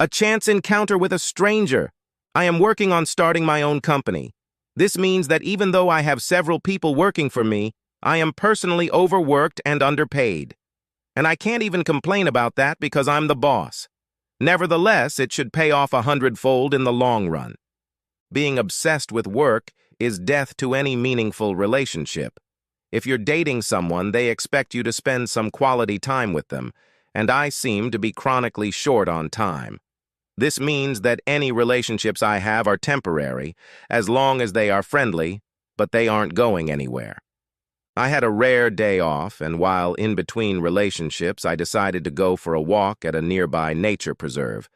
A chance encounter with a stranger. I am working on starting my own company. This means that even though I have several people working for me, I am personally overworked and underpaid. And I can't even complain about that because I'm the boss. Nevertheless, it should pay off 100-fold in the long run. Being obsessed with work is death to any meaningful relationship. If you're dating someone, they expect you to spend some quality time with them, and I seem to be chronically short on time. This means that any relationships I have are temporary, as long as they are friendly, but they aren't going anywhere. I had a rare day off, and while in between relationships, I decided to go for a walk at a nearby nature preserve.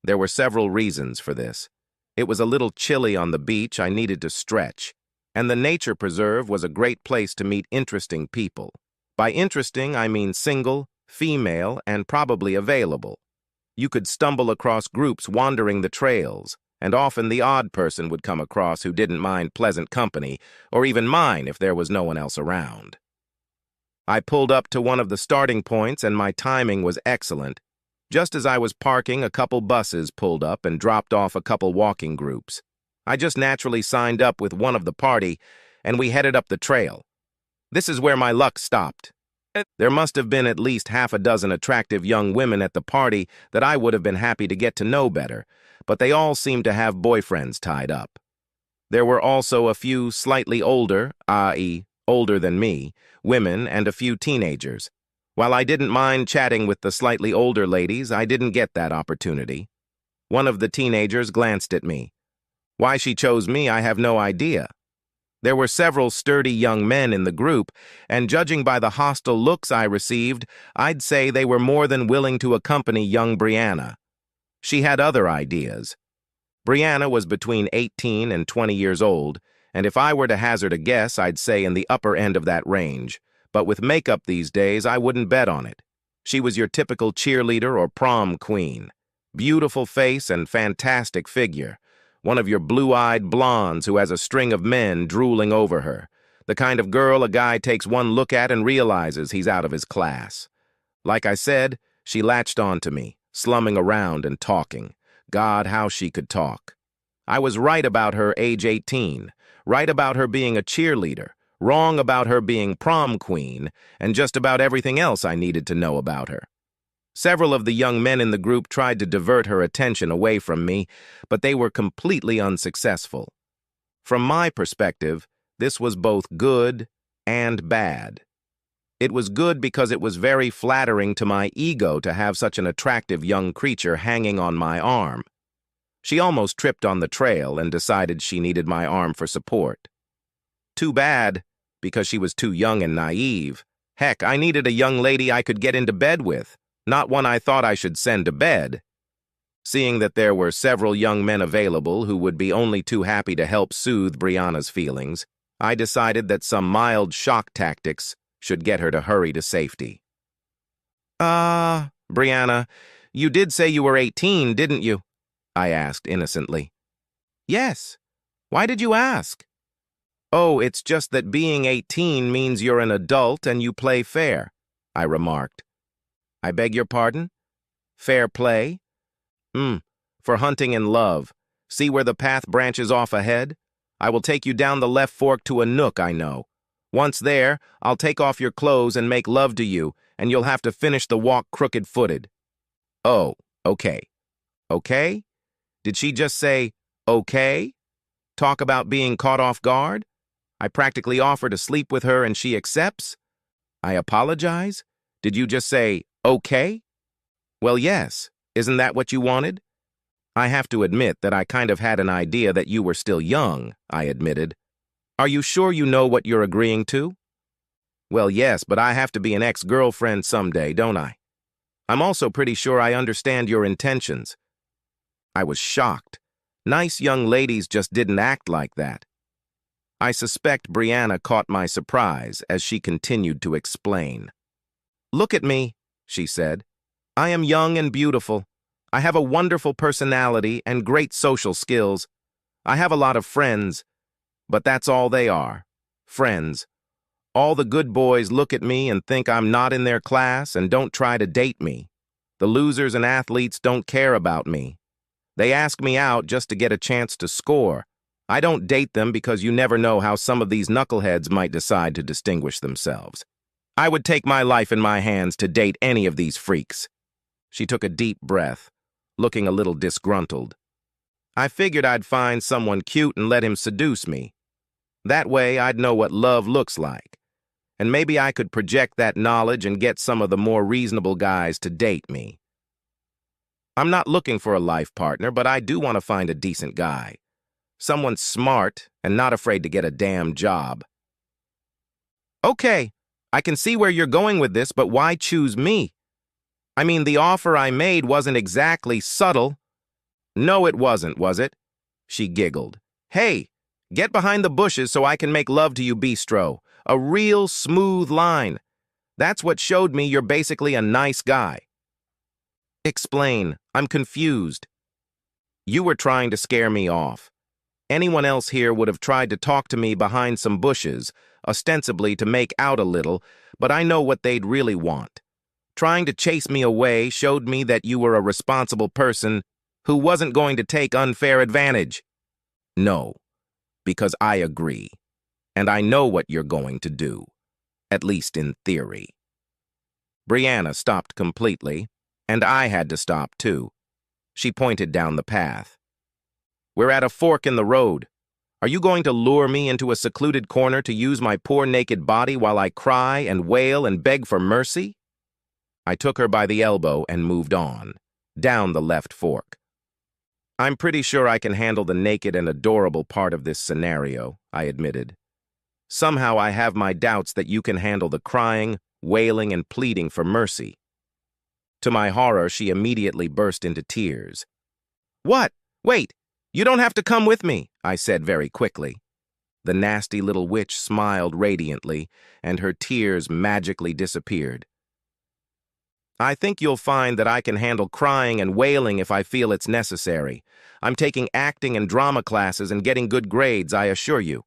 There were several reasons for this. It was a little chilly on the beach, I needed to stretch, and the nature preserve was a great place to meet interesting people. By interesting, I mean single, female, and probably available. You could stumble across groups wandering the trails, and often the odd person would come across who didn't mind pleasant company, or even mine if there was no one else around. I pulled up to one of the starting points and my timing was excellent. Just as I was parking, a couple buses pulled up and dropped off a couple walking groups. I just naturally signed up with one of the party, and we headed up the trail. This is where my luck stopped. There must have been at least half a dozen attractive young women at the party that I would have been happy to get to know better, but they all seemed to have boyfriends tied up. There were also a few slightly older, i.e., older than me, women and a few teenagers. While I didn't mind chatting with the slightly older ladies, I didn't get that opportunity. One of the teenagers glanced at me. Why she chose me, I have no idea. There were several sturdy young men in the group, and judging by the hostile looks I received, I'd say they were more than willing to accompany young Brianna. She had other ideas. Brianna was between 18 and 20 years old, and if I were to hazard a guess, I'd say in the upper end of that range. But with makeup these days, I wouldn't bet on it. She was your typical cheerleader or prom queen. Beautiful face and fantastic figure. One of your blue-eyed blondes who has a string of men drooling over her. The kind of girl a guy takes one look at and realizes he's out of his class. Like I said, she latched on to me, slumming around and talking. God, how she could talk. I was right about her age 18, right about her being a cheerleader, wrong about her being prom queen, and just about everything else I needed to know about her. Several of the young men in the group tried to divert her attention away from me, but they were completely unsuccessful. From my perspective, this was both good and bad. It was good because it was very flattering to my ego to have such an attractive young creature hanging on my arm. She almost tripped on the trail and decided she needed my arm for support. Too bad, because she was too young and naive. Heck, I needed a young lady I could get into bed with. Not one I thought I should send to bed. Seeing that there were several young men available who would be only too happy to help soothe Brianna's feelings, I decided that some mild shock tactics should get her to hurry to safety. Brianna, you did say you were 18, didn't you? I asked innocently. Yes. Why did you ask? Oh, it's just that being 18 means you're an adult and you play fair, I remarked. I beg your pardon? Fair play? For hunting and love. See where the path branches off ahead? I will take you down the left fork to a nook I know. Once there, I'll take off your clothes and make love to you, and you'll have to finish the walk crooked-footed. Oh, okay. Okay? Did she just say, okay? Talk about being caught off guard? I practically offer to sleep with her and she accepts? I apologize? Did you just say, okay? Well, yes. Isn't that what you wanted? I have to admit that I kind of had an idea that you were still young, I admitted. Are you sure you know what you're agreeing to? Well, yes, but I have to be an ex-girlfriend someday, don't I? I'm also pretty sure I understand your intentions. I was shocked. Nice young ladies just didn't act like that. I suspect Brianna caught my surprise as she continued to explain. Look at me, she said. I am young and beautiful. I have a wonderful personality and great social skills. I have a lot of friends, but that's all they are. Friends. All the good boys look at me and think I'm not in their class and don't try to date me. The losers and athletes don't care about me. They ask me out just to get a chance to score. I don't date them because you never know how some of these knuckleheads might decide to distinguish themselves. I would take my life in my hands to date any of these freaks." She took a deep breath, looking a little disgruntled. "I figured I'd find someone cute and let him seduce me. That way I'd know what love looks like. And maybe I could project that knowledge and get some of the more reasonable guys to date me. I'm not looking for a life partner, but I do want to find a decent guy. Someone smart and not afraid to get a damn job." "Okay, I can see where you're going with this, but why choose me? I mean, the offer I made wasn't exactly subtle." "No, it wasn't, was it?" She giggled. "Hey, get behind the bushes so I can make love to you, bistro. A real smooth line. That's what showed me you're basically a nice guy." "Explain. I'm confused." "You were trying to scare me off. Anyone else here would have tried to talk to me behind some bushes, ostensibly to make out a little, but I know what they'd really want. Trying to chase me away showed me that you were a responsible person who wasn't going to take unfair advantage." "No, because I agree, and I know what you're going to do, at least in theory." Brianna stopped completely, and I had to stop too. She pointed down the path. "We're at a fork in the road. Are you going to lure me into a secluded corner to use my poor naked body while I cry and wail and beg for mercy?" I took her by the elbow and moved on, down the left fork. "I'm pretty sure I can handle the naked and adorable part of this scenario," I admitted. "Somehow I have my doubts that you can handle the crying, wailing, and pleading for mercy." To my horror, she immediately burst into tears. "What? Wait, you don't have to come with me," I said very quickly. The nasty little witch smiled radiantly, and her tears magically disappeared. "I think you'll find that I can handle crying and wailing if I feel it's necessary. I'm taking acting and drama classes and getting good grades, I assure you."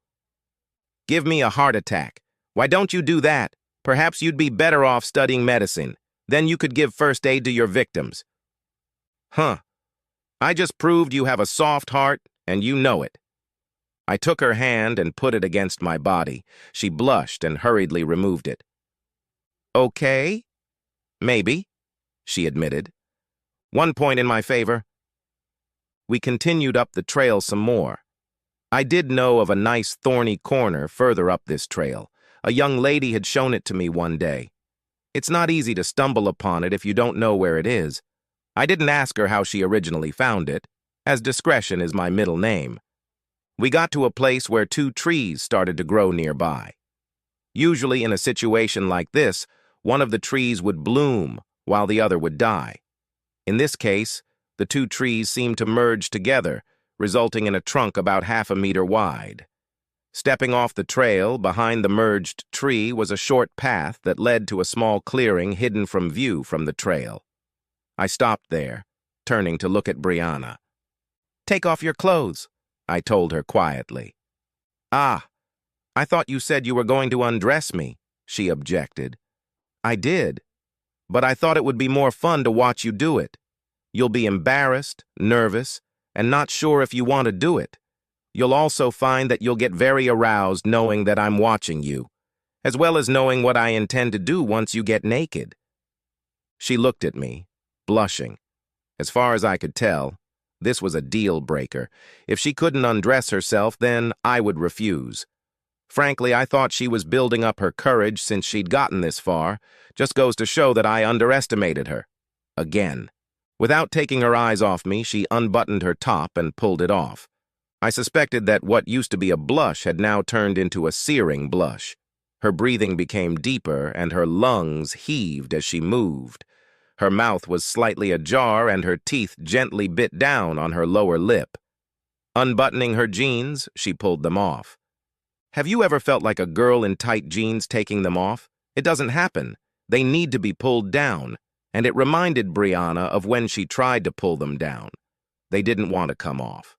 "Give me a heart attack. Why don't you do that? Perhaps you'd be better off studying medicine. Then you could give first aid to your victims." "Huh. I just proved you have a soft heart, and you know it." I took her hand and put it against my body. She blushed and hurriedly removed it. "Okay, maybe," she admitted. "One point in my favor." We continued up the trail some more. I did know of a nice thorny corner further up this trail. A young lady had shown it to me one day. It's not easy to stumble upon it if you don't know where it is. I didn't ask her how she originally found it, as discretion is my middle name. We got to a place where 2 trees started to grow nearby. Usually in a situation like this, one of the trees would bloom while the other would die. In this case, the 2 trees seemed to merge together, resulting in a trunk about 1/2 meter wide. Stepping off the trail, behind the merged tree was a short path that led to a small clearing hidden from view from the trail. I stopped there, turning to look at Brianna. "Take off your clothes," I told her quietly. "Ah, I thought you said you were going to undress me," she objected. "I did, but I thought it would be more fun to watch you do it. You'll be embarrassed, nervous, and not sure if you want to do it. You'll also find that you'll get very aroused knowing that I'm watching you, as well as knowing what I intend to do once you get naked." She looked at me, blushing. As far as I could tell, this was a deal breaker. If she couldn't undress herself, then I would refuse. Frankly, I thought she was building up her courage since she'd gotten this far. Just goes to show that I underestimated her. Again. Without taking her eyes off me, she unbuttoned her top and pulled it off. I suspected that what used to be a blush had now turned into a searing blush. Her breathing became deeper, and her lungs heaved as she moved. Her mouth was slightly ajar, and her teeth gently bit down on her lower lip. Unbuttoning her jeans, she pulled them off. Have you ever felt like a girl in tight jeans taking them off? It doesn't happen. They need to be pulled down, and it reminded Brianna of when she tried to pull them down. They didn't want to come off.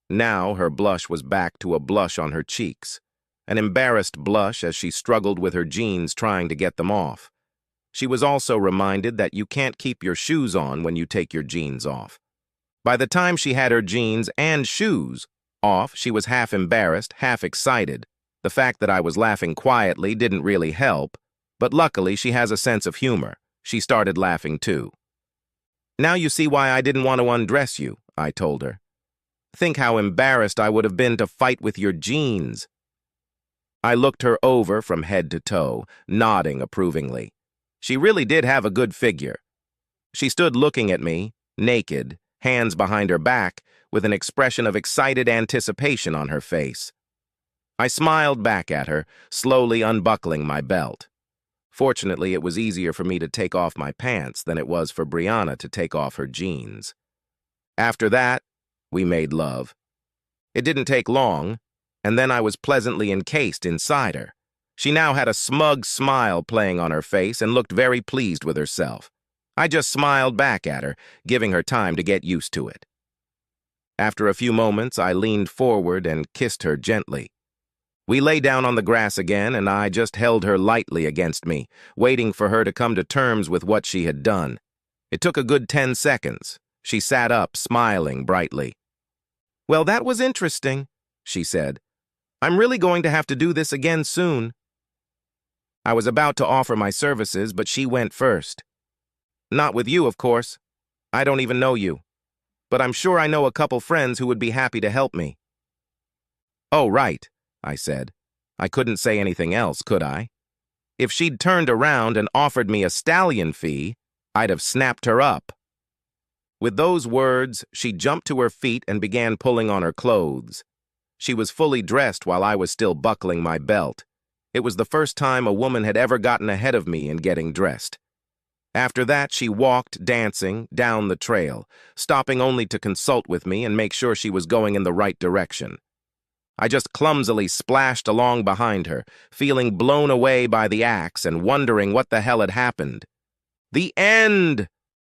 Now her blush was back to a blush on her cheeks, an embarrassed blush as she struggled with her jeans trying to get them off. She was also reminded that you can't keep your shoes on when you take your jeans off. By the time she had her jeans and shoes off, she was half embarrassed, half excited. The fact that I was laughing quietly didn't really help, but luckily she has a sense of humor. She started laughing too. "Now you see why I didn't want to undress you," I told her. "Think how embarrassed I would have been to fight with your jeans." I looked her over from head to toe, nodding approvingly. She really did have a good figure. She stood looking at me, naked, hands behind her back, with an expression of excited anticipation on her face. I smiled back at her, slowly unbuckling my belt. Fortunately, it was easier for me to take off my pants than it was for Brianna to take off her jeans. After that, we made love. It didn't take long, and then I was pleasantly encased inside her. She now had a smug smile playing on her face and looked very pleased with herself. I just smiled back at her, giving her time to get used to it. After a few moments, I leaned forward and kissed her gently. We lay down on the grass again, and I just held her lightly against me, waiting for her to come to terms with what she had done. It took a good 10 seconds. She sat up, smiling brightly. "Well, that was interesting," she said. "I'm really going to have to do this again soon." I was about to offer my services, but she went first. "Not with you, of course. I don't even know you. But I'm sure I know a couple friends who would be happy to help me." "Oh, right," I said. I couldn't say anything else, could I? If she'd turned around and offered me a stallion fee, I'd have snapped her up. With those words, she jumped to her feet and began pulling on her clothes. She was fully dressed while I was still buckling my belt. It was the first time a woman had ever gotten ahead of me in getting dressed. After that, she walked, dancing, down the trail, stopping only to consult with me and make sure she was going in the right direction. I just clumsily splashed along behind her, feeling blown away by the axe and wondering what the hell had happened. "The end!"